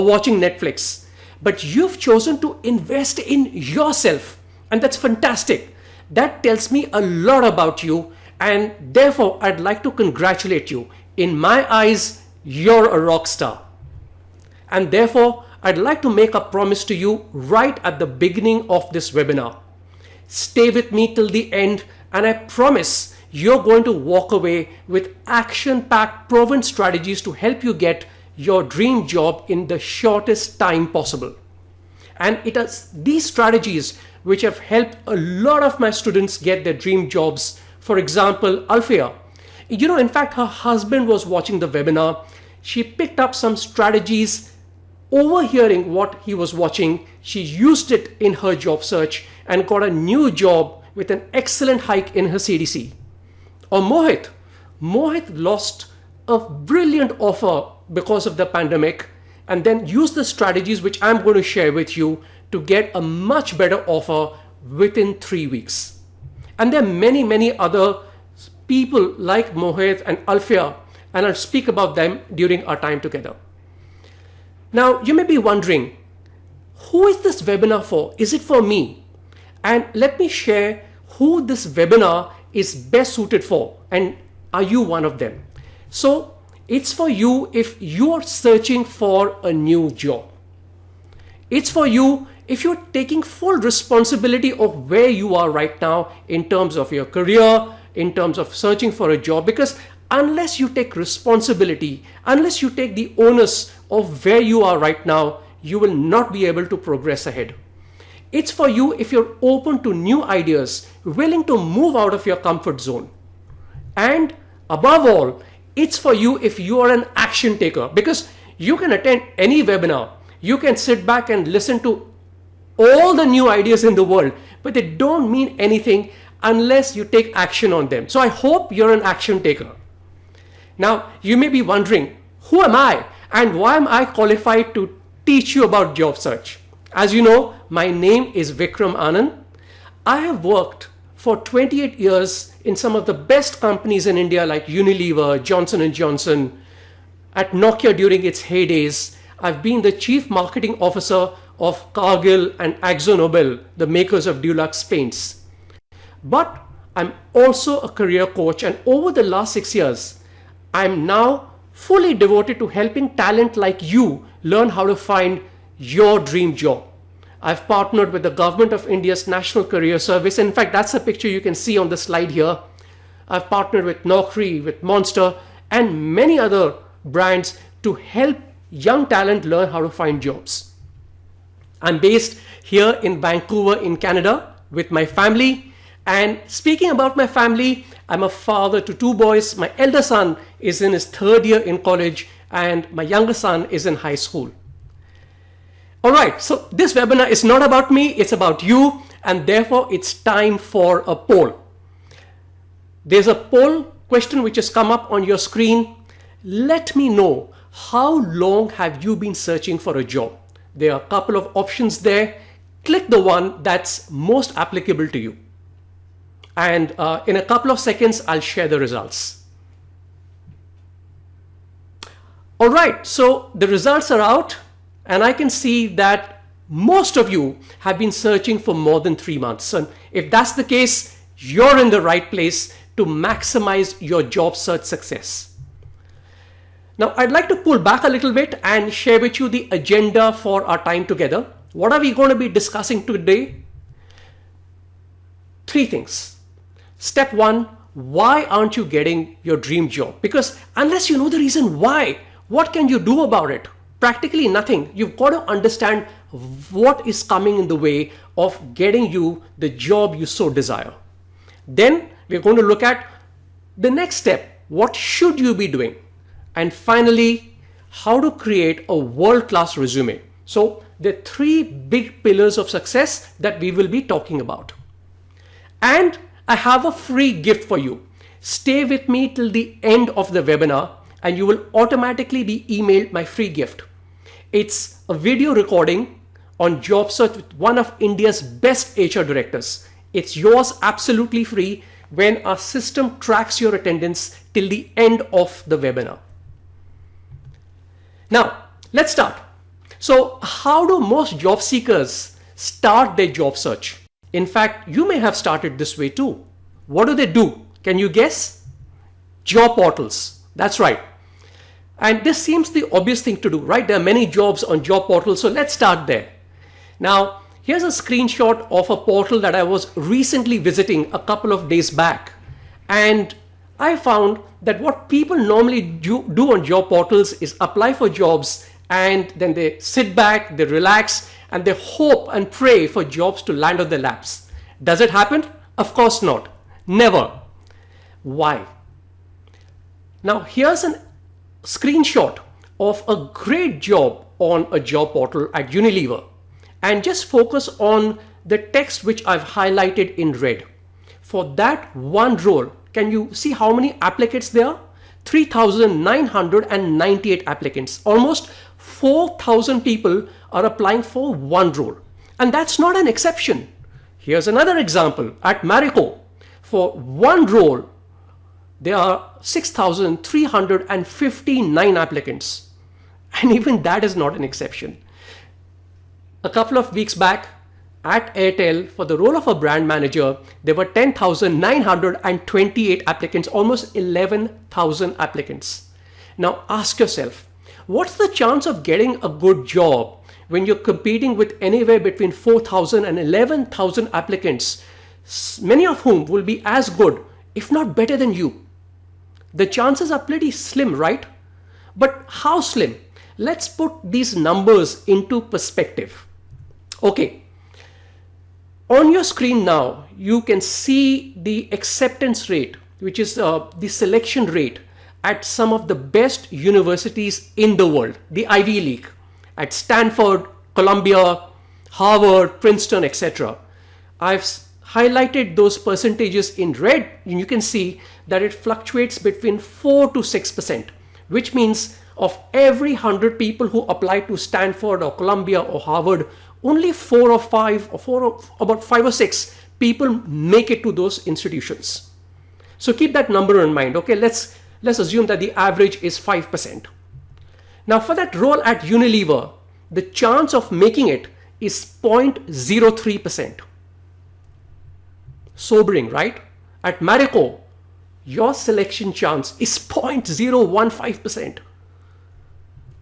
watching Netflix, but you've chosen to invest in yourself, and that's fantastic. That tells me a lot about you, and therefore I'd like to congratulate you. In my eyes, you're a rock star. And therefore, I'd like to make a promise to you right at the beginning of this webinar. Stay with me till the end, and I promise you're going to walk away with action-packed proven strategies to help you get your dream job in the shortest time possible. And it is these strategies which have helped a lot of my students get their dream jobs. For example, Alfia. In fact, her husband was watching the webinar. She picked up some strategies, overhearing what he was watching. She used it in her job search and got a new job with an excellent hike in her CDC. Or Mohit. Mohit lost a brilliant offer because of the pandemic and then used the strategies which I'm going to share with you to get a much better offer within 3 weeks. And there are many, many other people like Mohit and Alfia, and I'll speak about them during our time together. Now, you may be wondering, who is this webinar for? Is it for me? And let me share who this webinar is best suited for, and are you one of them? So it's for you if you are searching for a new job. It's for you if you're taking full responsibility of where you are right now in terms of your career, in terms of searching for a job, because unless you take responsibility, unless you take the onus of where you are right now, you will not be able to progress ahead. It's for you if you're open to new ideas, willing to move out of your comfort zone. And above all, it's for you if you are an action taker, because you can attend any webinar, you can sit back and listen to all the new ideas in the world, but they don't mean anything unless you take action on them. So I hope you're an action taker. Now, you may be wondering, who am I and why am I qualified to teach you about job search? As you know, my name is Vikram Anand. I have worked for 28 years in some of the best companies in India like Unilever, Johnson & Johnson, at Nokia during its heydays. I've been the Chief Marketing Officer of Cargill and AkzoNobel, the makers of Dulux paints. But I'm also a career coach, and over the last 6 years, I'm now fully devoted to helping talent like you learn how to find your dream job. I've partnered with the Government of India's National Career Service. In fact, that's a picture you can see on the slide here. I've partnered with Naukri, with Monster, and many other brands to help young talent learn how to find jobs. I'm based here in Vancouver in Canada with my family. And speaking about my family, I'm a father to 2 boys. My elder son is in his 3rd year in college and my younger son is in high school. All right, so this webinar is not about me, it's about you, and therefore it's time for a poll. There's a poll question which has come up on your screen. Let me know, how long have you been searching for a job? There are a couple of options there. Click the one that's most applicable to you. And in a couple of seconds, I'll share the results. All right, so the results are out. And I can see that most of you have been searching for more than 3 months. And if that's the case, you're in the right place to maximize your job search success. Now, I'd like to pull back a little bit and share with you the agenda for our time together. What are we going to be discussing today? 3 things. Step 1, why aren't you getting your dream job? Because unless you know the reason why, what can you do about it? Practically nothing. You've got to understand what is coming in the way of getting you the job you so desire. Then we're going to look at the next step. What should you be doing? And finally, how to create a world-class resume. So there are 3 big pillars of success that we will be talking about. And I have a free gift for you. Stay with me till the end of the webinar and you will automatically be emailed my free gift. It's a video recording on job search with one of India's best HR directors. It's yours absolutely free when our system tracks your attendance till the end of the webinar. Now, let's start. So how do most job seekers start their job search? In fact, you may have started this way too. What do they do? Can you guess? Job portals. That's right. And this seems the obvious thing to do, right? There are many jobs on job portals, so let's start there. Now, here's a screenshot of a portal that I was recently visiting a couple of days back. And I found that what people normally do on job portals is apply for jobs and then they sit back, they relax, and they hope and pray for jobs to land on their laps. Does it happen? Of course not. Never. Why? Now, here's a screenshot of a great job on a job portal at Unilever. And just focus on the text which I've highlighted in red. For that one role, can you see how many applicants there are? 3,998 applicants. Almost 4,000 people are applying for one role. And that's not an exception. Here's another example at Marico. For one role, there are 6,359 applicants. And even that is not an exception. A couple of weeks back at Airtel, for the role of a brand manager, there were 10,928 applicants, almost 11,000 applicants. Now ask yourself, what's the chance of getting a good job when you're competing with anywhere between 4,000 and 11,000 applicants, many of whom will be as good, if not better than you? The chances are pretty slim, right? But how slim? Let's put these numbers into perspective. Okay, on your screen now, you can see the acceptance rate, which is the selection rate at some of the best universities in the world, the Ivy League, at Stanford, Columbia, Harvard, Princeton, etc. I've highlighted those percentages in red, and you can see that it fluctuates between 4 to 6%, which means of every 100 people who apply to Stanford or Columbia or Harvard, only about 5 or 6 people make it to those institutions. So keep that number in mind. Okay, let's assume that the average is 5%. Now for that role at Unilever, the chance of making it is 0.03%. Sobering, right? At Marico, your selection chance is 0.015%.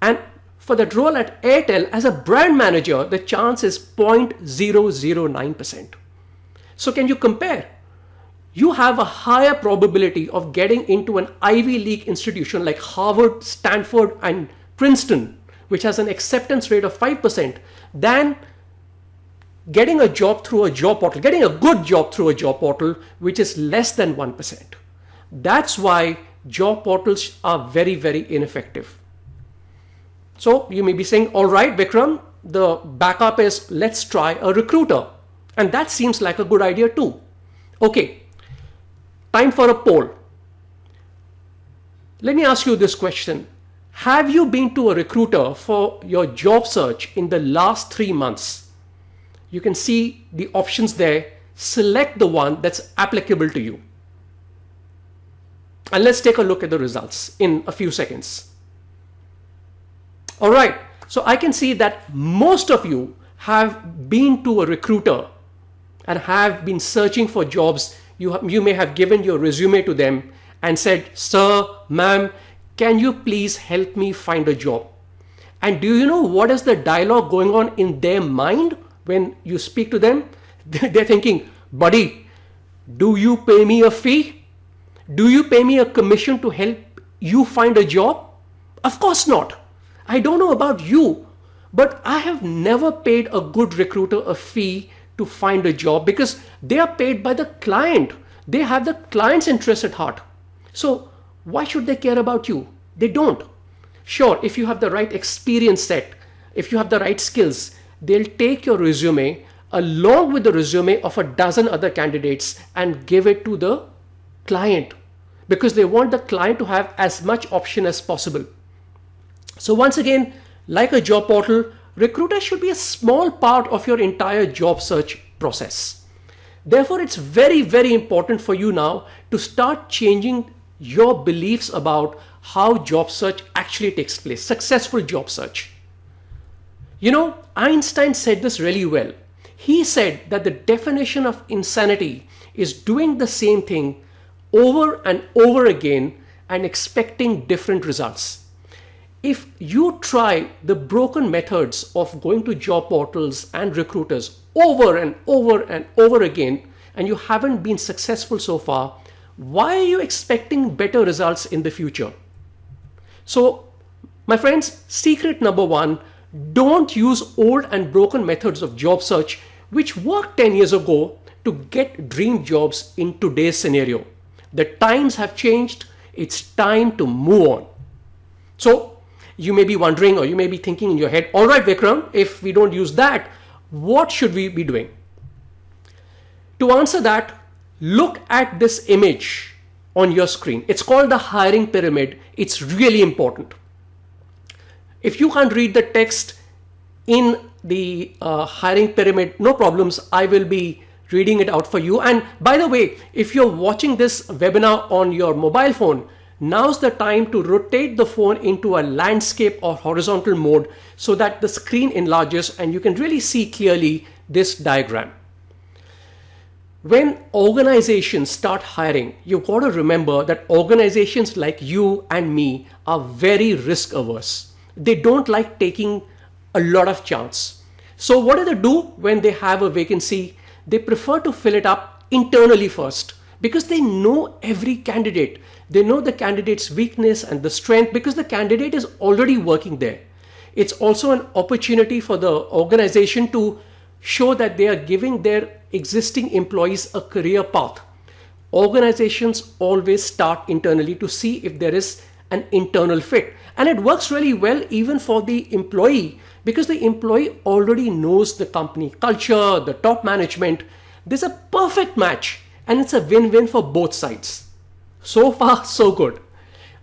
And for that role at Airtel as a brand manager, the chance is 0.009%. So can you compare? You have a higher probability of getting into an Ivy League institution like Harvard, Stanford, and Princeton, which has an acceptance rate of 5%, than getting a job through a job portal, getting a good job through a job portal, which is less than 1%. That's why job portals are very, very ineffective. So you may be saying, all right, Vikram, the backup is let's try a recruiter. And that seems like a good idea too. Okay, time for a poll. Let me ask you this question. Have you been to a recruiter for your job search in the last 3 months? You can see the options there. Select the one that's applicable to you. And let's take a look at the results in a few seconds. All right, so I can see that most of you have been to a recruiter and have been searching for jobs. You may have given your resume to them and said, sir, ma'am, can you please help me find a job? And do you know what is the dialogue going on in their mind when you speak to them? They're thinking, buddy, do you pay me a fee? Do you pay me a commission to help you find a job? Of course not. I don't know about you, but I have never paid a good recruiter a fee to find a job because they are paid by the client. They have the client's interest at heart. So why should they care about you? They don't. Sure, if you have the right experience set, if you have the right skills, they'll take your resume along with the resume of a dozen other candidates and give it to the client because they want the client to have as much option as possible. So once again, like a job portal, recruiter should be a small part of your entire job search process. Therefore, it's very, very important for you now to start changing your beliefs about how job search actually takes place, successful job search. Einstein said this really well. He said that the definition of insanity is doing the same thing over and over again and expecting different results. If you try the broken methods of going to job portals and recruiters over and over and over again, and you haven't been successful so far, why are you expecting better results in the future? So, my friends, secret number one, don't use old and broken methods of job search which worked 10 years ago to get dream jobs in today's scenario. The times have changed. It's time to move on. So you may be wondering, or you may be thinking in your head, all right, Vikram, if we don't use that, what should we be doing? To answer that, look at this image on your screen. It's called the hiring pyramid. It's really important. If you can't read the text in the hiring pyramid, no problems. I will be reading it out for you. And by the way, if you're watching this webinar on your mobile phone, now's the time to rotate the phone into a landscape or horizontal mode so that the screen enlarges and you can really see clearly this diagram. When organizations start hiring, you've got to remember that organizations like you and me are very risk averse. They don't like taking a lot of chance. So what do they do when they have a vacancy? They prefer to fill it up internally first because they know every candidate. They know the candidate's weakness and the strength because the candidate is already working there. It's also an opportunity for the organization to show that they are giving their existing employees a career path. Organizations always start internally to see if there is an internal fit. And it works really well even for the employee because the employee already knows the company culture, the top management. There's a perfect match and it's a win-win for both sides. So far, so good.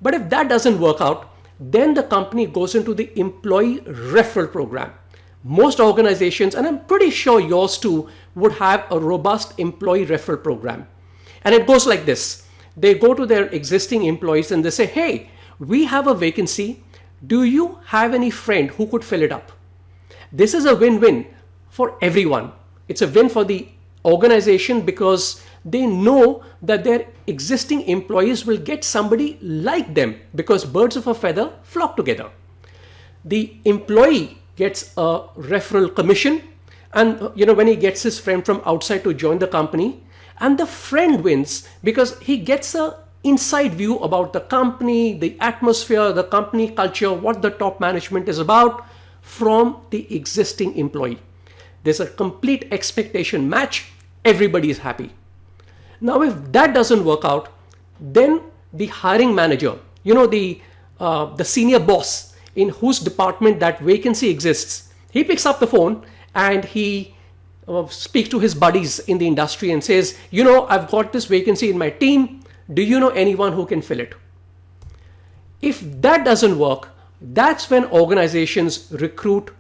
But if that doesn't work out, then the company goes into the employee referral program. Most organizations, and I'm pretty sure yours too, would have a robust employee referral program. And it goes like this. They go to their existing employees and they say, hey, we have a vacancy. Do you have any friend who could fill it up? This is a win-win for everyone. It's a win for the organization because they know that their existing employees will get somebody like them because birds of a feather flock together. The employee gets a referral commission, and when he gets his friend from outside to join the company, and the friend wins because he gets a inside view about the company, the atmosphere, the company culture, what the top management is about from the existing employee. There's a complete expectation match. Everybody is happy. Now, if that doesn't work out, then the hiring manager, the senior boss in whose department that vacancy exists, he picks up the phone and he speaks to his buddies in the industry and says, I've got this vacancy in my team. Do you know anyone who can fill it? If that doesn't work, that's when organizations recruit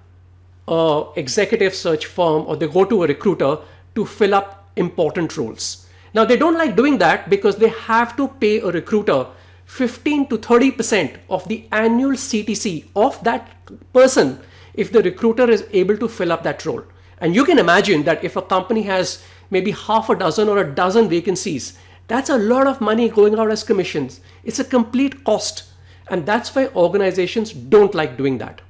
an executive search firm or they go to a recruiter to fill up important roles. Now, they don't like doing that because they have to pay a recruiter 15 to 30% of the annual CTC of that person if the recruiter is able to fill up that role. And you can imagine that if a company has maybe half a dozen or a dozen vacancies, that's a lot of money going out as commissions. It's a complete cost. And that's why organizations don't like doing that.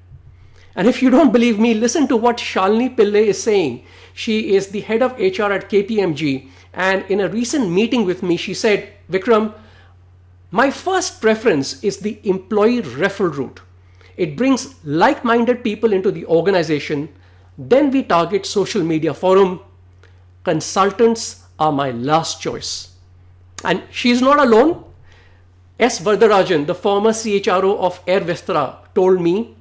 And if you don't believe me, listen to what Shalini Pillai is saying. She is the head of HR at KPMG. And in a recent meeting with me, she said, Vikram, my first preference is the employee referral route. It brings like-minded people into the organization. Then we target social media forum. Consultants are my last choice. And she's not alone. S. Vardarajan, the former CHRO of Air Vistara, told me,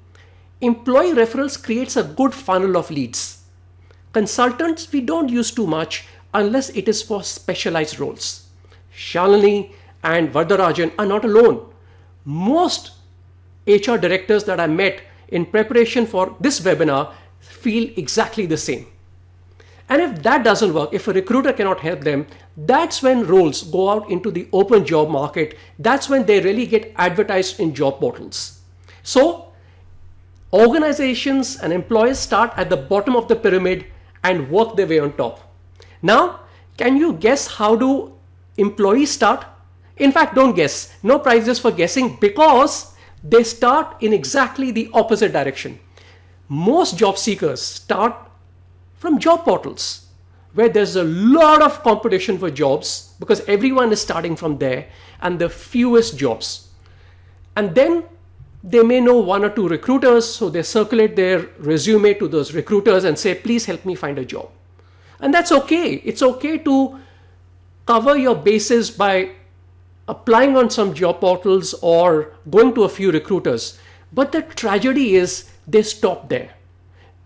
employee referrals creates a good funnel of leads. Consultants, we don't use too much unless it is for specialized roles. Shalini and Vardarajan are not alone. Most HR directors that I met in preparation for this webinar feel exactly the same. And if that doesn't work, if a recruiter cannot help them, that's when roles go out into the open job market. That's when they really get advertised in job portals. So Organizations and employers start at the bottom of the pyramid and work their way on top. Now, can you guess how do employees start? In fact, don't guess. No prizes for guessing, because they start in exactly the opposite direction. Most job seekers start from job portals, where there's a lot of competition for jobs because everyone is starting from there and the fewest jobs. And then they may know one or two recruiters, so they circulate their resume to those recruiters and say, please help me find a job. And that's okay. It's okay to cover your bases by applying on some job portals or going to a few recruiters. But the tragedy is they stop there.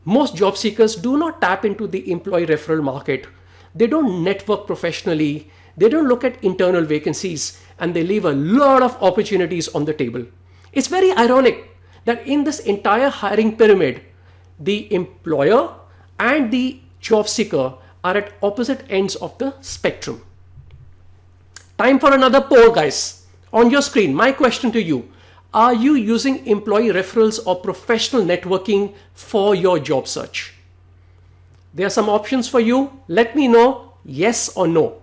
Most job seekers do not tap into the employee referral market. They don't network professionally. They don't look at internal vacancies, and they leave a lot of opportunities on the table. It's very ironic that in this entire hiring pyramid, the employer and the job seeker are at opposite ends of the spectrum. Time for another poll, guys. On your screen, my question to you: are you using employee referrals or professional networking for your job search? There are some options for you. Let me know, yes or no.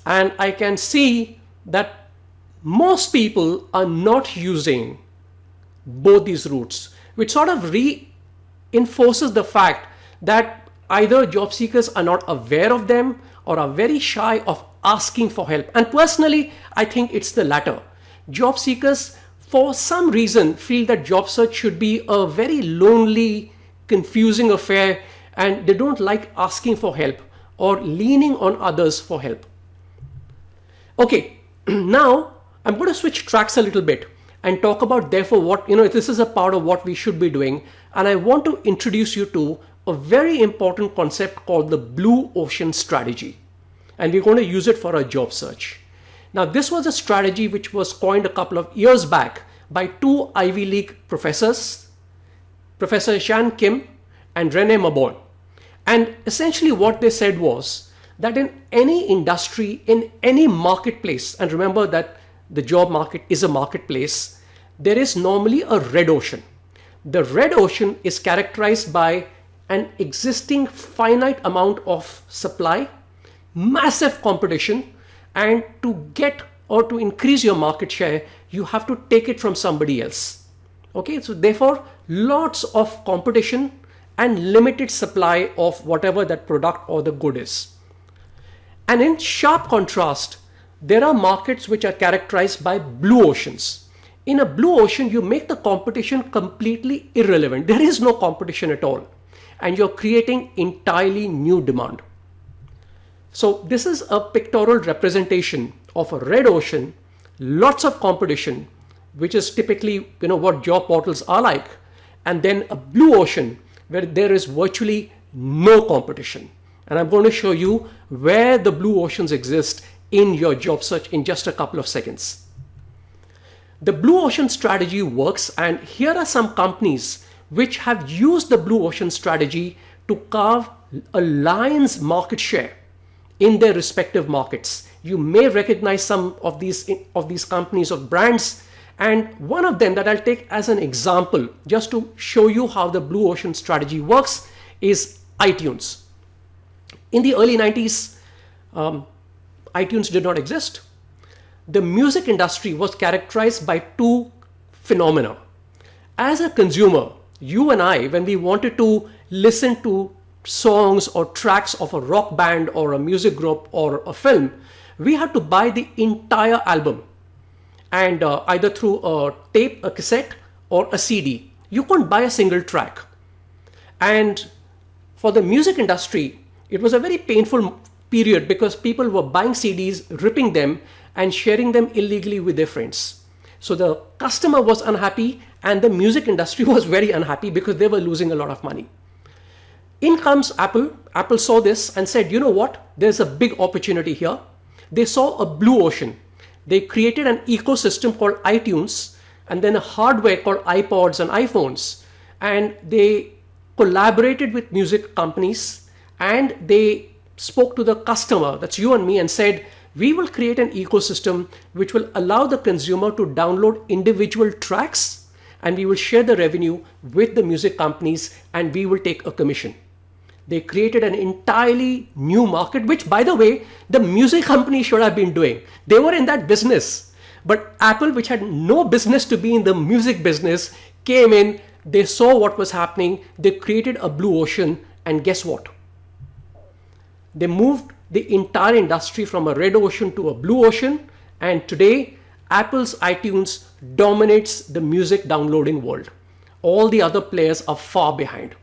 And I can see that most people are not using both these routes, which sort of reinforces the fact that either job seekers are not aware of them or are very shy of asking for help. And personally, I think it's the latter. Job seekers, for some reason, feel that job search should be a very lonely, confusing affair, and they don't like asking for help or leaning on others for help. Okay, now I'm going to switch tracks a little bit and talk about, therefore, what, this is a part of what we should be doing. And I want to introduce you to a very important concept called the blue ocean strategy. And we're going to use it for a job search. Now, this was a strategy which was coined a couple of years back by two Ivy League professors, Professor Shan Kim and Rene Mabon. And essentially what they said was that in any industry, in any marketplace, and remember that the job market is a marketplace, there is normally a red ocean. The red ocean is characterized by an existing finite amount of supply, massive competition, and to get or to increase your market share, you have to take it from somebody else. Okay, so therefore, lots of competition and limited supply of whatever that product or the good is. And in sharp contrast, there are markets which are characterized by blue oceans. In a blue ocean, you make the competition completely irrelevant. There is no competition at all, and you're creating entirely new demand. So this is a pictorial representation of a red ocean, lots of competition, which is typically what job portals are like, and then a blue ocean where there is virtually no competition. And I'm going to show you where the blue oceans exist in your job search in just a couple of seconds. The blue ocean strategy works, and here are some companies which have used the blue ocean strategy to carve a lion's market share in their respective markets. You may recognize some of these companies or brands, and one of them that I'll take as an example just to show you how the blue ocean strategy works is iTunes. In the early 90s, iTunes did not exist. The music industry was characterized by two phenomena. As a consumer, you and I, when we wanted to listen to songs or tracks of a rock band or a music group or a film, we had to buy the entire album, and either through a tape, a cassette, or a CD. You couldn't buy a single track. And for the music industry, it was a very painful period because people were buying CDs, ripping them, and sharing them illegally with their friends. So the customer was unhappy, and the music industry was very unhappy because they were losing a lot of money. In comes Apple. Apple saw this and said, you know what? There's a big opportunity here. They saw a blue ocean. They created an ecosystem called iTunes, and then a hardware called iPods and iPhones. And they collaborated with music companies, and they spoke to the customer, that's you and me, and said, We will create an ecosystem which will allow the consumer to download individual tracks, and we will share the revenue with the music companies, and we will take a commission. They created an entirely new market, which, by the way, the music company should have been doing. They were in that business. But Apple, which had no business to be in the music business, came in, they saw what was happening, they created a blue ocean, and guess what? They moved the entire industry from a red ocean to a blue ocean, and today Apple's iTunes dominates the music downloading world. All the other players are far behind.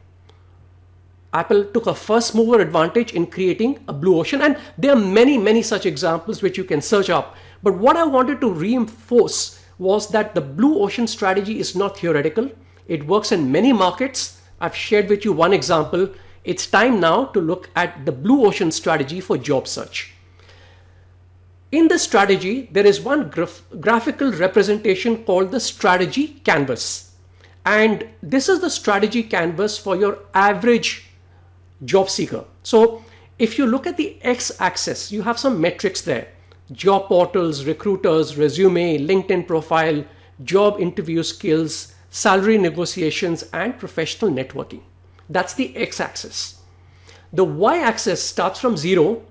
Apple took a first mover advantage in creating a blue ocean, and there are many such examples which you can search up. But what I wanted to reinforce was that the blue ocean strategy is not theoretical. It works in many markets. I've shared with you one example. It's time now to look at the blue ocean strategy for job search. In the strategy, there is one graphical representation called the strategy canvas. And this is the strategy canvas for your average job seeker. So if you look at the x-axis, you have some metrics there: job portals, recruiters, resume, LinkedIn profile, job interview skills, salary negotiations, and professional networking. That's the x-axis. The y-axis starts from 0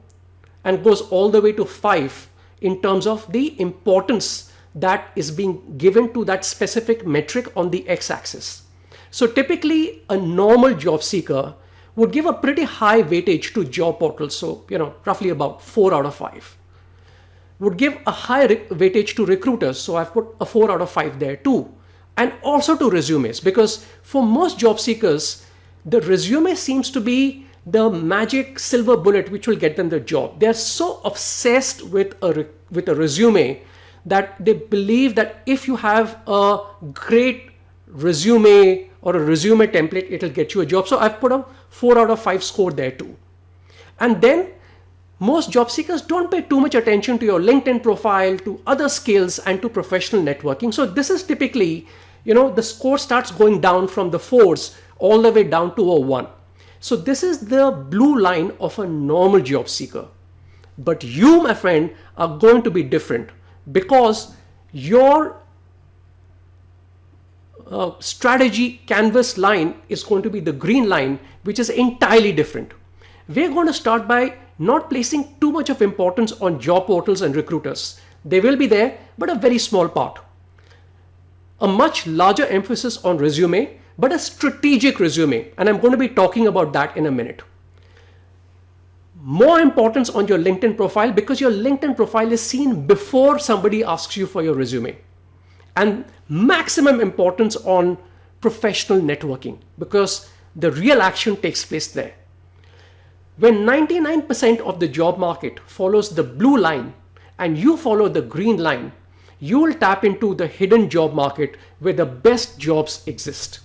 and goes all the way to 5 in terms of the importance that is being given to that specific metric on the x-axis. So typically a normal job seeker would give a pretty high weightage to job portals. So, roughly about 4 out of 5. Would give a high weightage to recruiters. So I've put a 4 out of 5 there too. And also to resumes, because for most job seekers, the resume seems to be the magic silver bullet which will get them the job. They're so obsessed with a resume that they believe that if you have a great resume or a resume template, it'll get you a job. So I've put a 4 out of 5 score there too. And then most job seekers don't pay too much attention to your LinkedIn profile, to other skills, and to professional networking. So this is typically, the score starts going down from the 4s all the way down to a 1. So this is the blue line of a normal job seeker. But you, my friend, are going to be different, because your strategy canvas line is going to be the green line, which is entirely different. We're going to start by not placing too much of importance on job portals and recruiters. They will be there, but a very small part. A much larger emphasis on resume, but a strategic resume. And I'm going to be talking about that in a minute. More importance on your LinkedIn profile, because your LinkedIn profile is seen before somebody asks you for your resume. And maximum importance on professional networking, because the real action takes place there. When 99% of the job market follows the blue line and you follow the green line, you will tap into the hidden job market where the best jobs exist.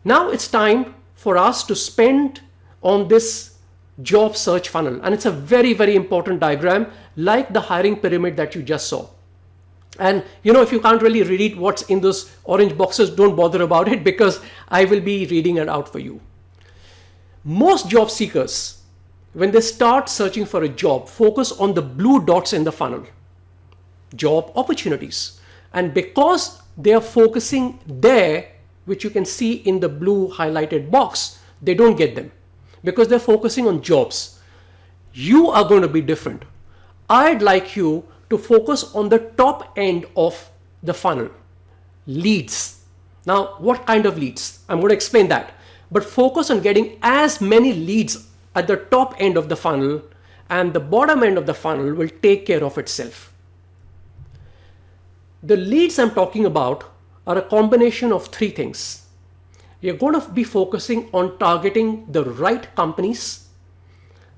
Now it's time for us to spend on this job search funnel. And it's a very important diagram, like the hiring pyramid that you just saw. And if you can't really read what's in those orange boxes, don't bother about it, because I will be reading it out for you. Most job seekers, when they start searching for a job, focus on the blue dots in the funnel, job opportunities. And because they are focusing there, which you can see in the blue highlighted box, they don't get them because they're focusing on jobs. You are going to be different. I'd like you to focus on the top end of the funnel, leads. Now, what kind of leads? I'm going to explain that. But focus on getting as many leads at the top end of the funnel, and the bottom end of the funnel will take care of itself. The leads I'm talking about are a combination of 3 things. You're going to be focusing on targeting the right companies.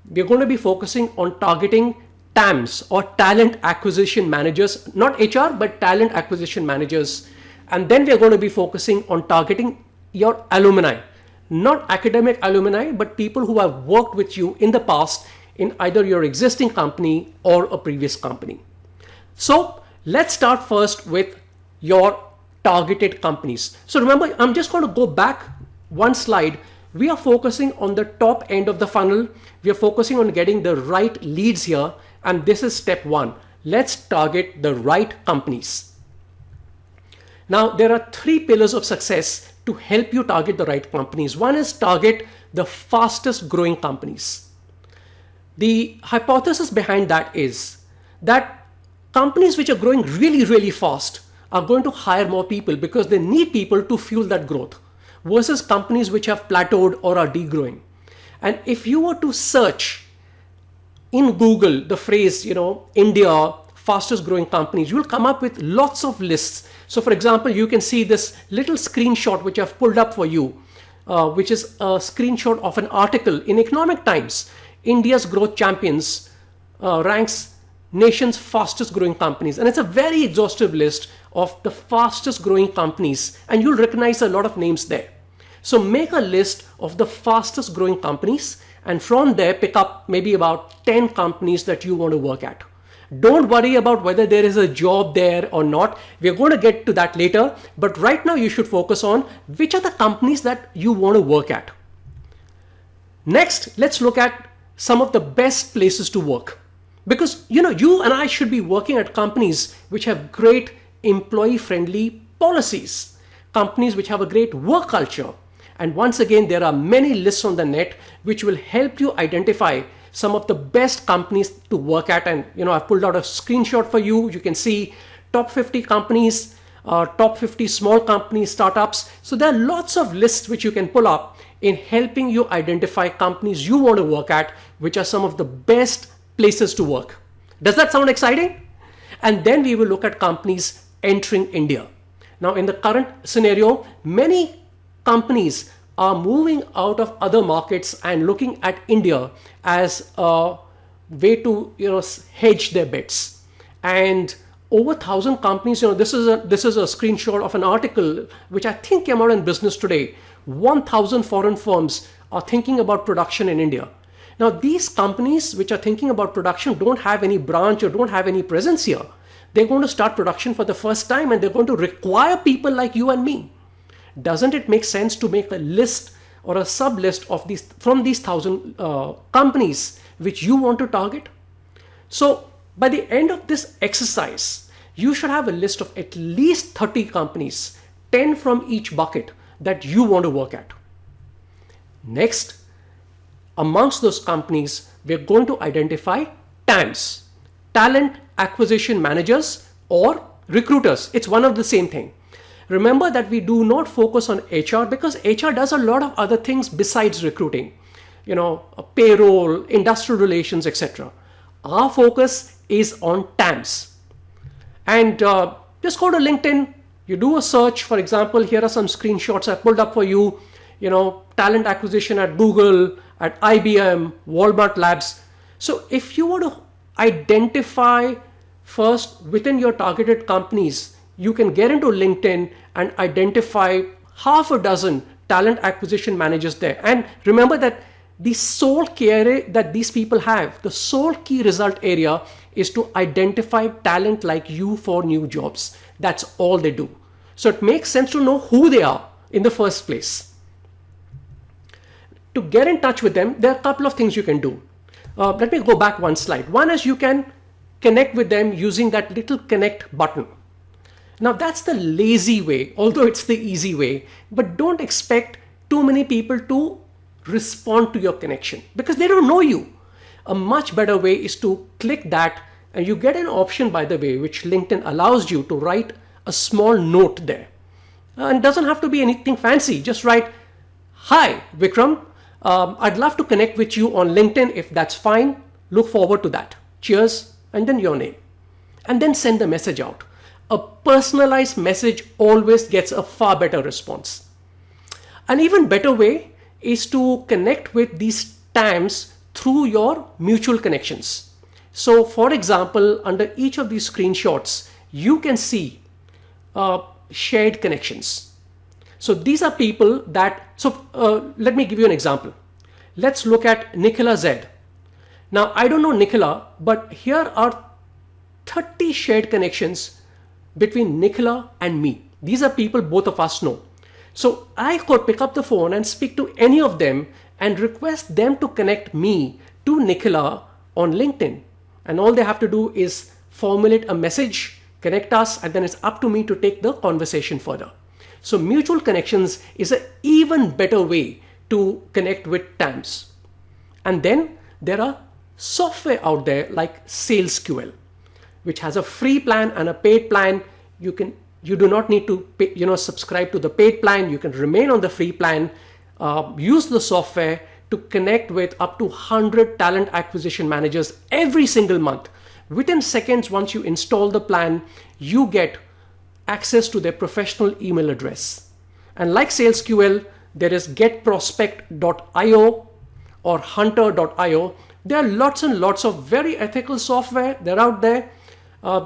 We're going to be focusing on targeting TAMs, or talent acquisition managers, not HR, but talent acquisition managers. And then we're going to be focusing on targeting your alumni, not academic alumni, but people who have worked with you in the past in either your existing company or a previous company. So let's start first with your targeted companies. So remember, I'm just going to go back one slide. We are focusing on the top end of the funnel. We are focusing on getting the right leads here. And this is step one. Let's target the right companies. Now, there are three pillars of success to help you target the right companies. One is target the fastest growing companies. The hypothesis behind that is that companies which are growing really, really fast are going to hire more people because they need people to fuel that growth, versus companies which have plateaued or are degrowing. And if you were to search in Google the phrase, India fastest growing companies, you will come up with lots of lists. So for example, you can see this little screenshot which I've pulled up for you, which is a screenshot of an article in Economic Times. India's growth champions ranks nation's fastest growing companies. And it's a very exhaustive list of the fastest growing companies. And you'll recognize a lot of names there. So make a list of the fastest growing companies, and from there pick up maybe about 10 companies that you want to work at. Don't worry about whether there is a job there or not. We're going to get to that later. But right now you should focus on which are the companies that you want to work at. Next, let's look at some of the best places to work. Because you and I should be working at companies which have great employee-friendly policies, companies which have a great work culture. And once again, there are many lists on the net which will help you identify some of the best companies to work at. And I've pulled out a screenshot for you. You can see top 50 companies, top 50 small companies, startups. So there are lots of lists which you can pull up in helping you identify companies you want to work at, which are some of the best places to work. Does that sound exciting? And then we will look at companies entering India. Now, in the current scenario, many companies are moving out of other markets and looking at India as a way to hedge their bets. And over 1,000 companies, this is a screenshot of an article which I think came out in Business Today. 1,000 foreign firms are thinking about production in India. Now, these companies which are thinking about production don't have any branch or don't have any presence here. They're going to start production for the first time, and they're going to require people like you and me. Doesn't it make sense to make a list or a sub list of these from these 1,000 companies which you want to target? So by the end of this exercise, you should have a list of at least 30 companies, 10 from each bucket, that you want to work at. Next, amongst those companies, we're going to identify TAMs, talent acquisition managers, or recruiters. It's one of the same thing. Remember that we do not focus on HR because HR does a lot of other things besides recruiting, payroll, industrial relations, etc. Our focus is on TAMs. And just go to LinkedIn, you do a search. For example, here are some screenshots I pulled up for you, talent acquisition at Google, at IBM, Walmart Labs. So if you want to identify first within your targeted companies, you can get into LinkedIn and identify half a dozen talent acquisition managers there. And remember that the sole key area that these people have, the sole key result area, is to identify talent like you for new jobs. That's all they do. So it makes sense to know who they are in the first place. To get in touch with them, there are a couple of things you can do. Let me go back one slide. One is you can connect with them using that little connect button. Now that's the lazy way, although it's the easy way, but don't expect too many people to respond to your connection because they don't know you. A much better way is to click that, and you get an option, by the way, which LinkedIn allows you to write a small note there. And it doesn't have to be anything fancy. Just write, "Hi, Vikram. I'd love to connect with you on LinkedIn if that's fine. Look forward to that. Cheers," and then your name. And then send the message out. A personalized message always gets a far better response. An even better way is to connect with these TAMs through your mutual connections. So for example, under each of these screenshots, you can see shared connections. So these are people that, let me give you an example. Let's look at Nicola Z. Now, I don't know Nicola, but here are 30 shared connections between Nicola and me. These are people both of us know. So I could pick up the phone and speak to any of them and request them to connect me to Nicola on LinkedIn. And all they have to do is formulate a message, connect us, and then it's up to me to take the conversation further. So mutual connections is an even better way to connect with TAMs. And then there are software out there like SalesQL, which has a free plan and a paid plan. You do not need to pay, subscribe to the paid plan. You can remain on the free plan, use the software to connect with up to 100 talent acquisition managers every single month. Within seconds, once you install the plan, you get access to their professional email address. And like SalesQL, there is getprospect.io or hunter.io. There are lots and lots of very ethical software. They're out there.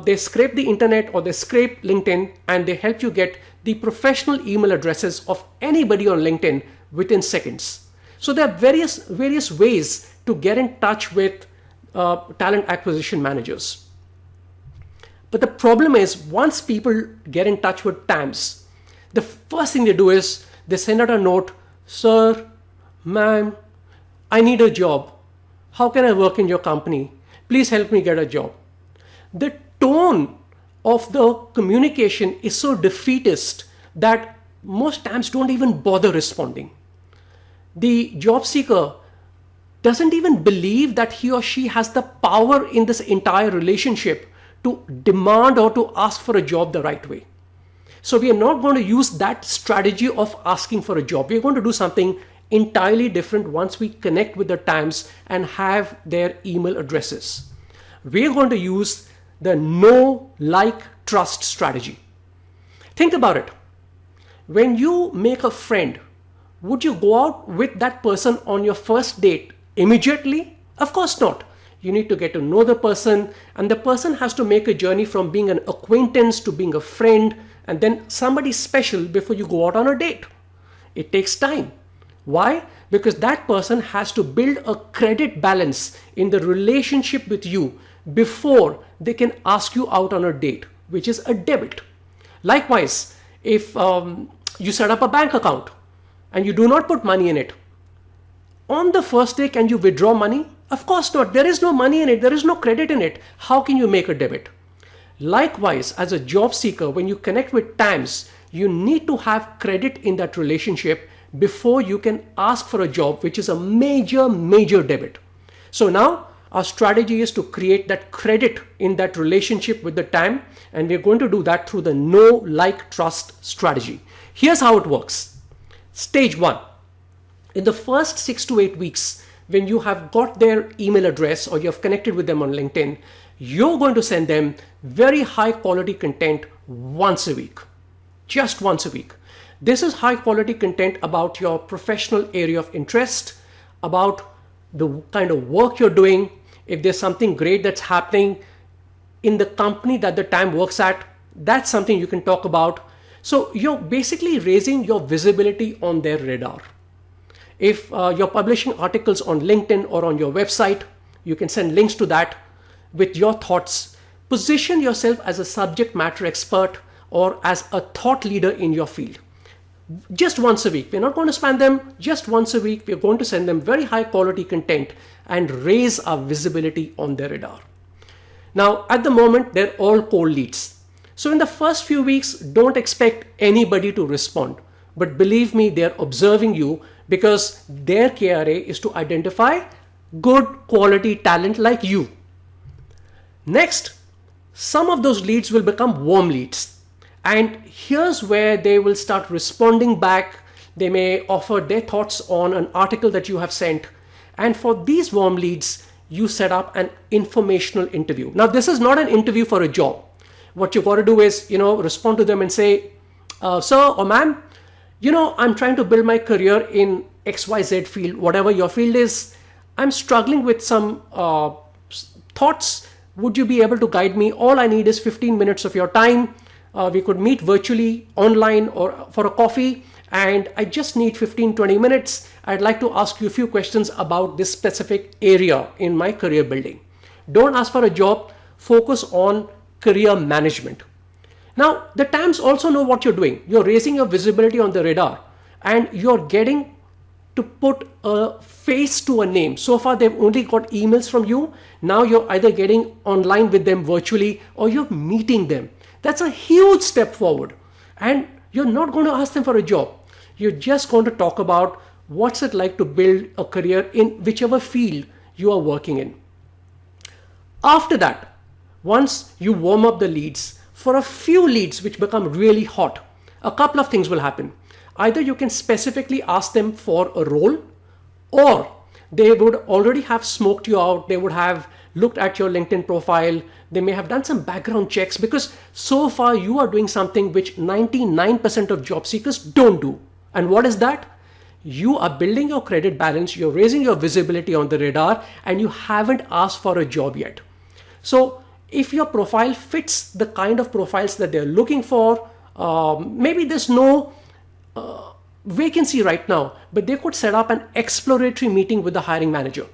They scrape the internet or they scrape LinkedIn and they help you get the professional email addresses of anybody on LinkedIn within seconds. So there are various ways to get in touch with talent acquisition managers. But the problem is, once people get in touch with TAMs, the first thing they do is they send out a note, "Sir, ma'am, I need a job. How can I work in your company? Please help me get a job." The tone of the communication is so defeatist that most TAMs don't even bother responding. The job seeker doesn't even believe that he or she has the power in this entire relationship to demand or to ask for a job the right way. So we are not going to use that strategy of asking for a job. We're going to do something entirely different once we connect with the TAMs and have their email addresses. We're going to use the know, like, trust strategy. Think about it. When you make a friend, would you go out with that person on your first date immediately? Of course not. You need to get to know the person, and the person has to make a journey from being an acquaintance to being a friend and then somebody special before you go out on a date. It takes time. Why? Because that person has to build a credit balance in the relationship with you before they can ask you out on a date, which is a debit. Likewise, if you set up a bank account and you do not put money in it, on the first day, can you withdraw money? Of course not. There is no money in it. There is no credit in it. How can you make a debit? Likewise, as a job seeker, when you connect with TAMs, you need to have credit in that relationship before you can ask for a job, which is a major debit. So now our strategy is to create that credit in that relationship with the TAM, and we're going to do that through the know, like, trust strategy. Here's how it works. Stage 1. In the first 6 to 8 weeks, when you have got their email address or you have connected with them on LinkedIn, you're going to send them very high quality content once a week. Just once a week. This is high quality content about your professional area of interest, about the kind of work you're doing. If there's something great that's happening in the company that the TAM works at, that's something you can talk about. So you're basically raising your visibility on their radar. If you're publishing articles on LinkedIn or on your website, you can send links to that with your thoughts. Position yourself as a subject matter expert or as a thought leader in your field. Just once a week. We're not going to spam them. Just once a week, we're going to send them very high quality content and raise our visibility on their radar. Now, at the moment, they're all cold leads. So in the first few weeks, don't expect anybody to respond. But believe me, they're observing you because their KRA is to identify good quality talent like you. Next, some of those leads will become warm leads. And here's where they will start responding back. They may offer their thoughts on an article that you have sent. And for these warm leads, you set up an informational interview. Now, this is not an interview for a job. What you got to do is, respond to them and say, "Sir or ma'am, I'm trying to build my career in XYZ field, whatever your field is. I'm struggling with some thoughts. Would you be able to guide me? All I need is 15 minutes of your time. We could meet virtually, online, or for a coffee. And I just need 15-20 minutes. I'd like to ask you a few questions about this specific area in my career building." Don't ask for a job. Focus on career management. Now, the TAMs also know what you're doing. You're raising your visibility on the radar and you're getting to put a face to a name. So far, they've only got emails from you. Now you're either getting online with them virtually or you're meeting them. That's a huge step forward. And you're not going to ask them for a job. You're just going to talk about what's it like to build a career in whichever field you are working in. After that, once you warm up the leads, for a few leads which become really hot, a couple of things will happen. Either you can specifically ask them for a role, or they would already have smoked you out. They would have looked at your LinkedIn profile. They may have done some background checks, because so far you are doing something which 99% of job seekers don't do. And what is that? You are building your credit balance, you're raising your visibility on the radar, and you haven't asked for a job yet. So if your profile fits the kind of profiles that they're looking for, maybe there's no vacancy right now, but they could set up an exploratory meeting with the hiring manager.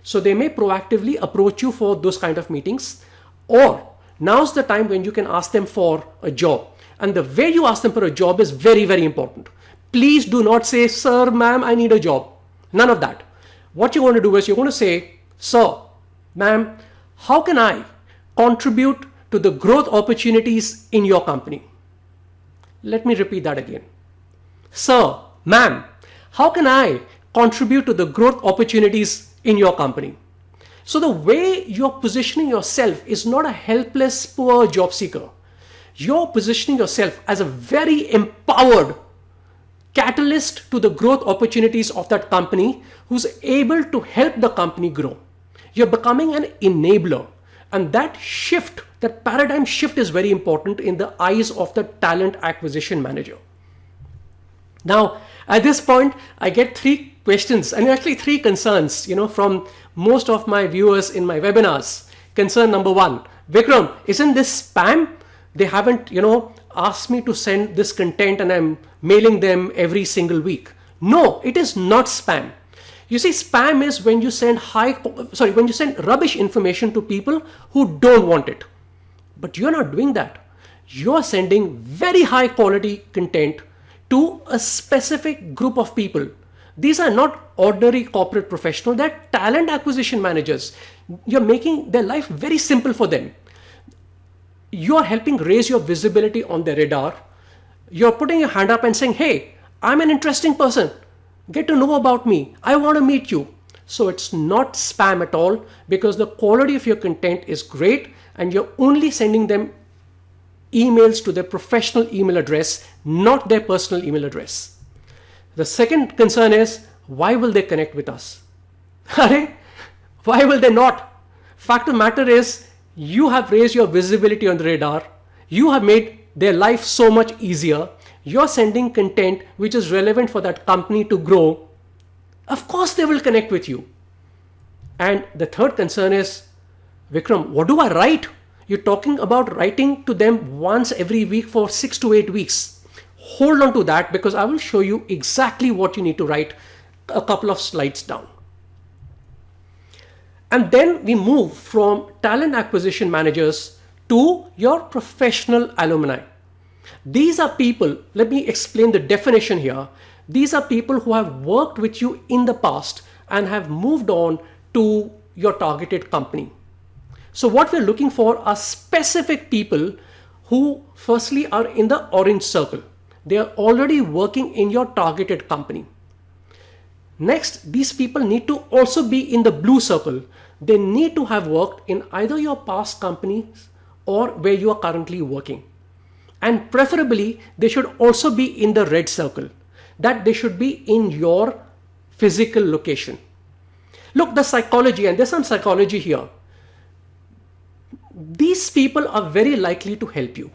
So they may proactively approach you for those kind of meetings, or now's the time when you can ask them for a job. And the way you ask them for a job is very, very important. Please do not say, sir, ma'am, I need a job. None of that. What you're going to do is you're going to say, sir, ma'am, how can I contribute to the growth opportunities in your company? Let me repeat that again. Sir, ma'am, how can I contribute to the growth opportunities in your company? So the way you're positioning yourself is not a helpless, poor job seeker. You're positioning yourself as a very empowered catalyst to the growth opportunities of that company, who's able to help the company grow. You're becoming an enabler. And that shift, that paradigm shift, is very important in the eyes of the talent acquisition manager. Now, at this point, I get 3 questions and actually 3 concerns, from most of my viewers in my webinars. Concern number 1, Vikram, isn't this spam? They haven't, asked me to send this content and I'm mailing them every single week. No, it is not spam. You see, spam is when you send when you send rubbish information to people who don't want it. But you're not doing that. You're sending very high quality content to a specific group of people. These are not ordinary corporate professionals, they're talent acquisition managers. You're making their life very simple for them. You're helping raise your visibility on their radar. You're putting your hand up and saying, hey, I'm an interesting person. Get to know about me. I want to meet you. So it's not spam at all, because the quality of your content is great and you're only sending them emails to their professional email address, not their personal email address. The second concern is, why will they connect with us? Why will they not? Fact of the matter is, you have raised your visibility on the radar. You have made their life so much easier. You're sending content which is relevant for that company to grow. Of course they will connect with you. And the third concern is, Vikram, what do I write? You're talking about writing to them once every week for 6 to 8 weeks. Hold on to that, because I will show you exactly what you need to write a couple of slides down. And then we move from talent acquisition managers to your professional alumni. These are people, let me explain the definition here. These are people who have worked with you in the past and have moved on to your targeted company. So what we're looking for are specific people who firstly are in the orange circle. They are already working in your targeted company. Next, these people need to also be in the blue circle. They need to have worked in either your past companies or where you are currently working. And preferably, they should also be in the red circle, that they should be in your physical location. Look, the psychology, and there's some psychology here. These people are very likely to help you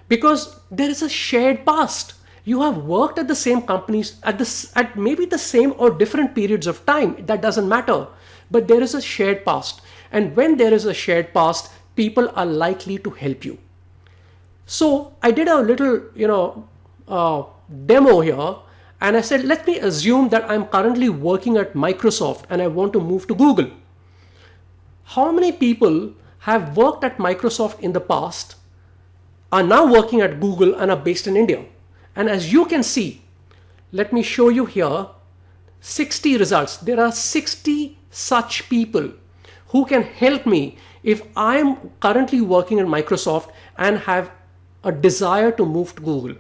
because there is a shared past. You have worked at the same companies at maybe the same or different periods of time. That doesn't matter. But there is a shared past. And when there is a shared past, people are likely to help you. So I did a little, demo here, and I said, let me assume that I'm currently working at Microsoft and I want to move to Google. How many people have worked at Microsoft in the past, are now working at Google and are based in India? And as you can see, let me show you here, 60 results. There are 60 such people who can help me if I am currently working in Microsoft and have a desire to move to Google.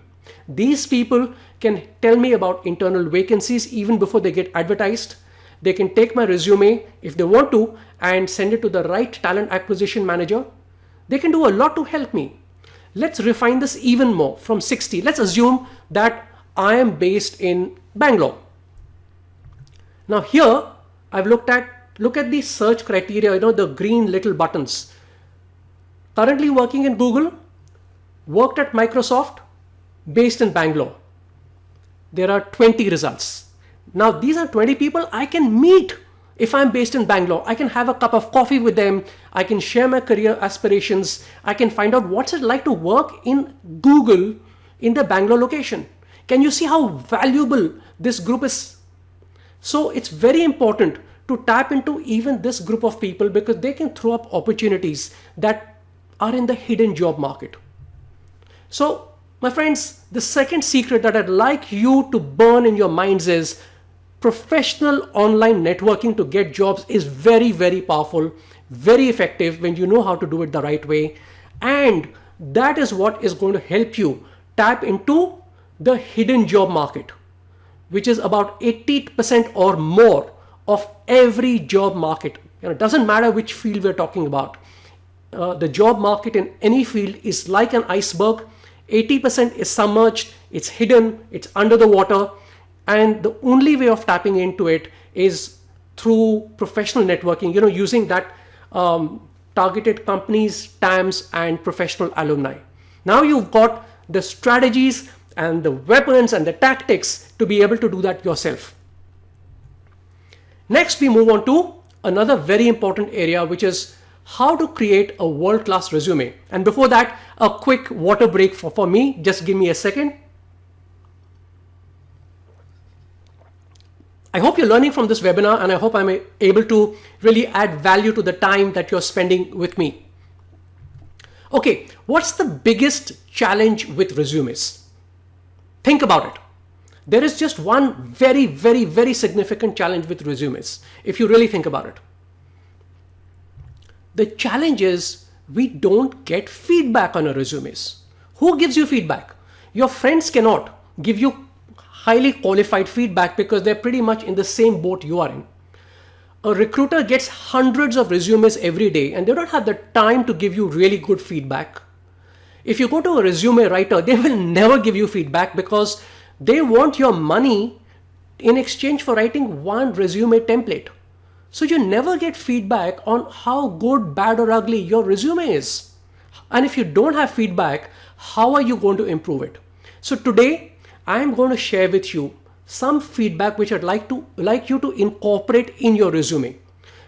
These people can tell me about internal vacancies even before they get advertised. They can take my resume if they want to and send it to the right talent acquisition manager. They can do a lot to help me. Let's refine this even more from 60. Let's assume that I am based in Bangalore. Now here I've look at the search criteria, the green little buttons. Currently working in Google, worked at Microsoft, based in Bangalore. There are 20 results. Now these are 20 people I can meet if I'm based in Bangalore. I can have a cup of coffee with them. I can share my career aspirations. I can find out what's it like to work in Google in the Bangalore location. Can you see how valuable this group is? So it's very important to tap into even this group of people because they can throw up opportunities that are in the hidden job market. So my friends, the second secret that I'd like you to burn in your minds is professional online networking to get jobs is very, very powerful, very effective when you know how to do it the right way. And that is what is going to help you tap into the hidden job market, which is about 80% or more of every job market. It doesn't matter which field we're talking about. The job market in any field is like an iceberg. 80% is submerged, it's hidden, it's under the water, and the only way of tapping into it is through professional networking, using that targeted companies, TAMs, and professional alumni. Now you've got the strategies and the weapons and the tactics to be able to do that yourself. Next, we move on to another very important area, which is how to create a world-class resume. And before that, a quick water break for me. Just give me a second. I hope you're learning from this webinar, and I hope I'm able to really add value to the time that you're spending with me. Okay, what's the biggest challenge with resumes? Think about it. There is just one very, very, very significant challenge with resumes, if you really think about it. The challenge is we don't get feedback on our resumes. Who gives you feedback? Your friends cannot give you highly qualified feedback because they're pretty much in the same boat you are in. A recruiter gets hundreds of resumes every day and they don't have the time to give you really good feedback. If you go to a resume writer, they will never give you feedback because they want your money in exchange for writing one resume template. So you never get feedback on how good, bad, or ugly your resume is. And if you don't have feedback, how are you going to improve it? So today, I am going to share with you some feedback which I'd like you to incorporate in your resume.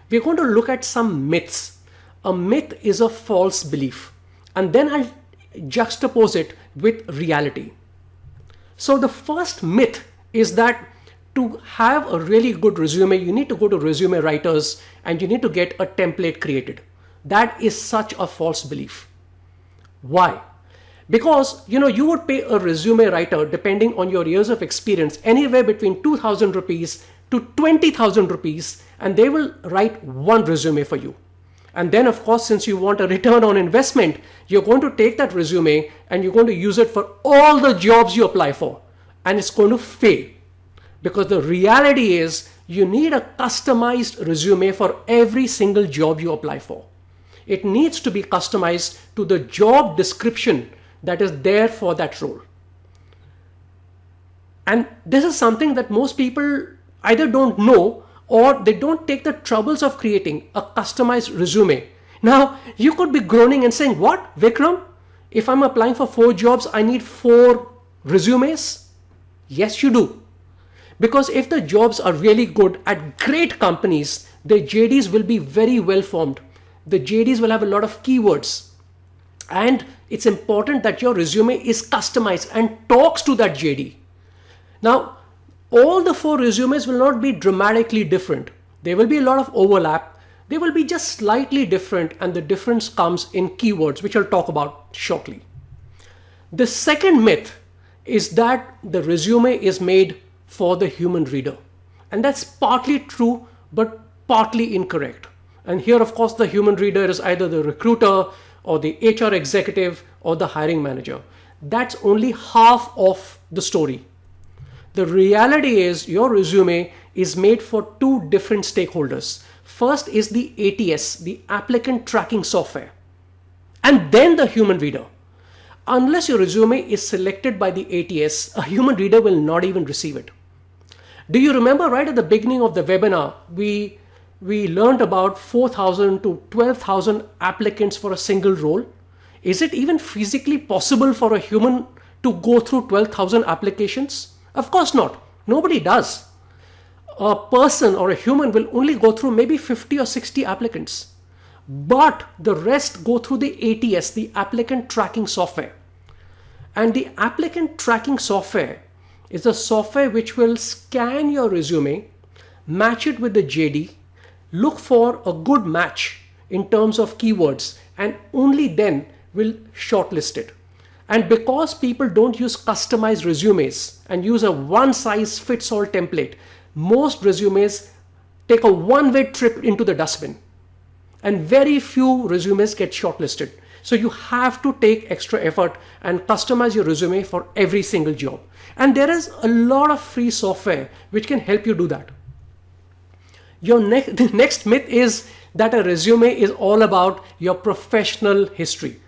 We're going to look at some myths. A myth is a false belief. And then I'll juxtapose it with reality. So the first myth is that to have a really good resume, you need to go to resume writers and you need to get a template created. That is such a false belief. Why? Because you would pay a resume writer, depending on your years of experience, anywhere between 2,000 rupees to 20,000 rupees, and they will write one resume for you. And then of course, since you want a return on investment, you're going to take that resume and you're going to use it for all the jobs you apply for, and it's going to fail. Because the reality is you need a customized resume for every single job you apply for. It needs to be customized to the job description that is there for that role. And this is something that most people either don't know or they don't take the troubles of creating a customized resume. Now, you could be groaning and saying, what, Vikram? If I'm applying for 4 jobs, I need 4 resumes? Yes, you do. Because if the jobs are really good at great companies, the JDs will be very well formed. The JDs will have a lot of keywords. And it's important that your resume is customized and talks to that JD. Now, all the 4 resumes will not be dramatically different. There will be a lot of overlap. They will be just slightly different, and the difference comes in keywords, which I'll talk about shortly. The second myth is that the resume is made for the human reader. And that's partly true, but partly incorrect. And here, of course, the human reader is either the recruiter or the HR executive or the hiring manager. That's only half of the story. The reality is your resume is made for two different stakeholders. First is the ATS, the applicant tracking software, and then the human reader. Unless your resume is selected by the ATS, a human reader will not even receive it. Do you remember right at the beginning of the webinar, we learned about 4,000 to 12,000 applicants for a single role? Is it even physically possible for a human to go through 12,000 applications? Of course not. Nobody does. A person or a human will only go through maybe 50 or 60 applicants. But the rest go through the ATS, the applicant tracking software. And the applicant tracking software is a software which will scan your resume, match it with the JD, look for a good match in terms of keywords, and only then will shortlist it. And because people don't use customized resumes and use a one-size-fits-all template, most resumes take a one-way trip into the dustbin. And very few resumes get shortlisted. So you have to take extra effort and customize your resume for every single job. And there is a lot of free software which can help you do that. The next myth is that a resume is all about your professional history.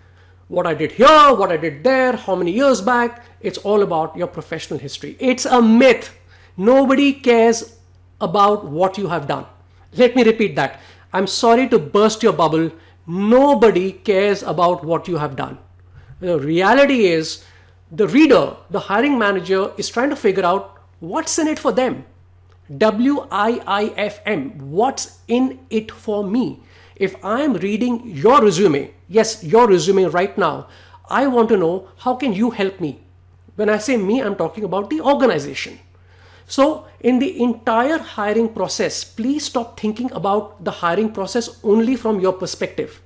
What I did here, what I did there, how many years back, it's all about your professional history. It's a myth. Nobody cares about what you have done. Let me repeat that. I'm sorry to burst your bubble. Nobody cares about what you have done. The reality is the reader, the hiring manager is trying to figure out what's in it for them. WIIFM, what's in it for me? If I'm reading your resume, yes, your resume right now, I want to know how can you help me? When I say me, I'm talking about the organization. So in the entire hiring process, please stop thinking about the hiring process only from your perspective.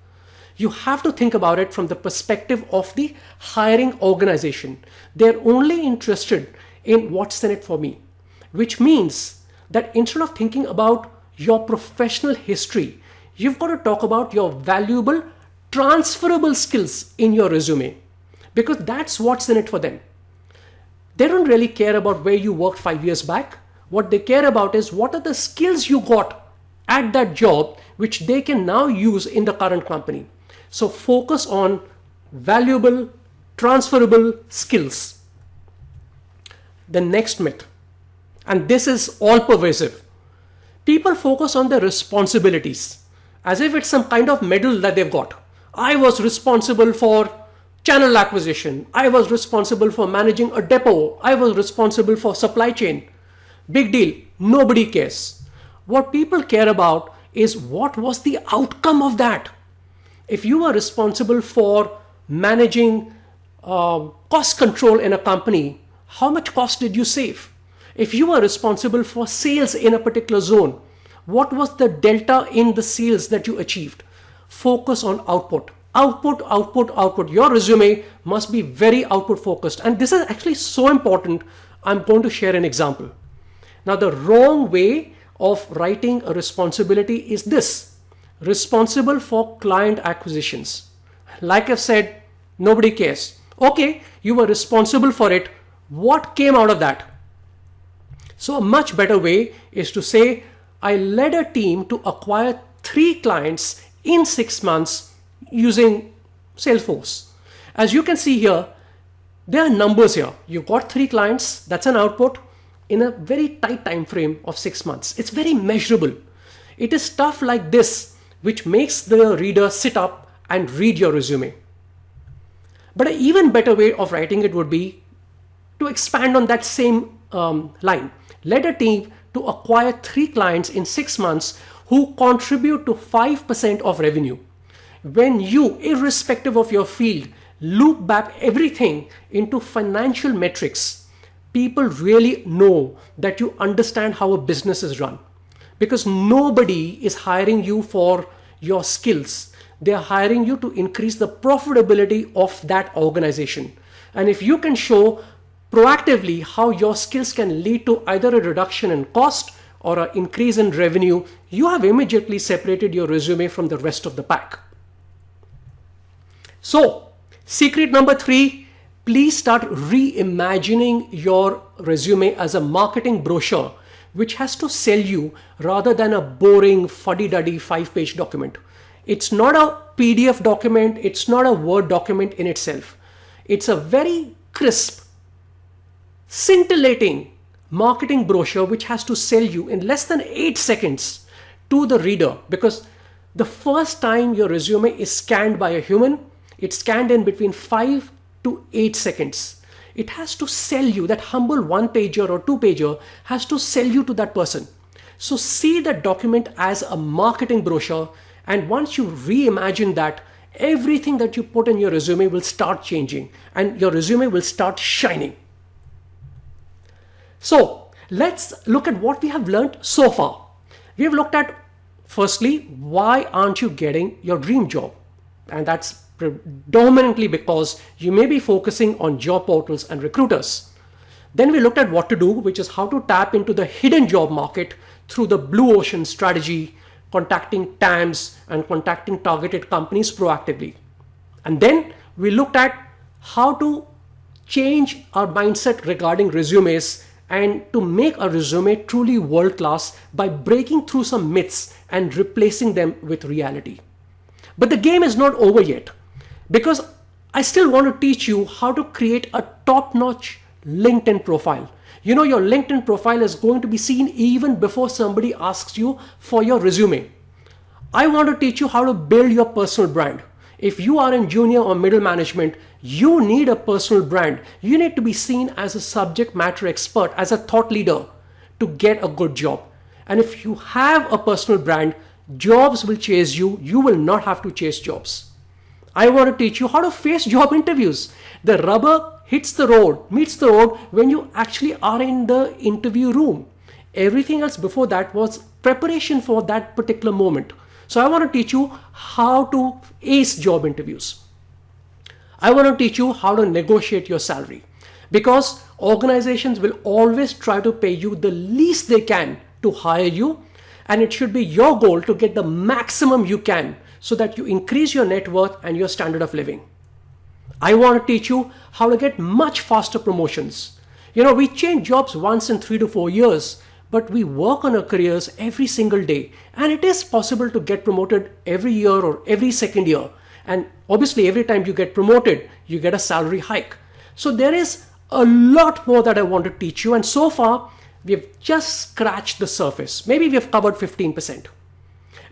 You have to think about it from the perspective of the hiring organization. They're only interested in what's in it for me, which means that instead of thinking about your professional history, you've got to talk about your valuable transferable skills in your resume, because that's what's in it for them. They don't really care about where you worked 5 years back. What they care about is what are the skills you got at that job which they can now use in the current company. So focus on valuable, transferable skills. The next myth, and this is all pervasive. People focus on their responsibilities as if it's some kind of medal that they've got. I was responsible for channel acquisition. I was responsible for managing a depot. I was responsible for supply chain. Big deal. Nobody cares. What people care about is what was the outcome of that. If you are responsible for managing cost control in a company, how much cost did you save? If you are responsible for sales in a particular zone, what was the delta in the sales that you achieved? Focus on output. Output, output, output. Your resume must be very output focused. And this is actually so important. I'm going to share an example. Now, the wrong way of writing a responsibility is this: responsible for client acquisitions. Like I've said, nobody cares. Okay, you were responsible for it. What came out of that? So a much better way is to say, I led a team to acquire 3 clients in 6 months using Salesforce. As you can see here, there are numbers here. You've got 3 clients, that's an output in a very tight time frame of 6 months. It's very measurable. It is stuff like this which makes the reader sit up and read your resume. But an even better way of writing it would be to expand on that same line. Led a team to acquire 3 clients in 6 months who contribute to 5% of revenue. When you, irrespective of your field, loop back everything into financial metrics, people really know that you understand how a business is run. Because nobody is hiring you for your skills. They are hiring you to increase the profitability of that organization. And if you can show proactively how your skills can lead to either a reduction in cost or an increase in revenue, you have immediately separated your resume from the rest of the pack. So, secret number 3, please start reimagining your resume as a marketing brochure which has to sell you rather than a boring fuddy-duddy 5-page document. It's not a PDF document, it's not a Word document in itself. It's a very crisp, scintillating marketing brochure which has to sell you in less than 8 seconds to the reader, because the first time your resume is scanned by a human, it's scanned in between 5 to 8 seconds. It has to sell you. That humble 1-pager or 2-pager has to sell you to that person. So see that document as a marketing brochure, and once you reimagine that, everything that you put in your resume will start changing and your resume will start shining. So let's look at what we have learned so far. We have looked at, firstly, why aren't you getting your dream job? And that's predominantly because you may be focusing on job portals and recruiters. Then we looked at what to do, which is how to tap into the hidden job market through the blue ocean strategy, contacting TAMs and contacting targeted companies proactively. And then we looked at how to change our mindset regarding resumes and to make a resume truly world-class by breaking through some myths and replacing them with reality. But the game is not over yet, because I still want to teach you how to create a top-notch LinkedIn profile. You know, your LinkedIn profile is going to be seen even before somebody asks you for your resume. I want to teach you how to build your personal brand. If you are in junior or middle management, you need a personal brand. You need to be seen as a subject matter expert, as a thought leader to get a good job. And if you have a personal brand, jobs will chase you. You will not have to chase jobs. I want to teach you how to face job interviews. The rubber meets the road when you actually are in the interview room. Everything else before that was preparation for that particular moment. So I want to teach you how to ace job interviews. I want to teach you how to negotiate your salary, because organizations will always try to pay you the least they can to hire you, and it should be your goal to get the maximum you can so that you increase your net worth and your standard of living. I want to teach you how to get much faster promotions. You know, we change jobs once in 3 to 4 years, but we work on our careers every single day, and it is possible to get promoted every year or every second year. And obviously every time you get promoted, you get a salary hike. So there is a lot more that I want to teach you, and so far we've just scratched the surface. Maybe we've covered 15%.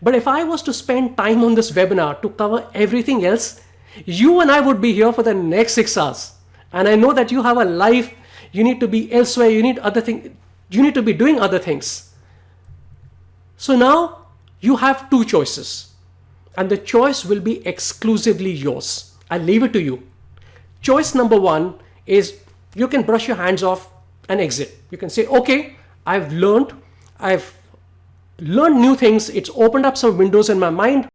But if I was to spend time on this webinar to cover everything else, you and I would be here for the next 6 hours. And I know that you have a life, you need to be elsewhere, you need to be doing other things. So now you have 2 choices, and the choice will be exclusively yours. I'll leave it to you. Choice number 1 is you can brush your hands off and exit. You can say, okay, I've learned new things. It's opened up some windows in my mind.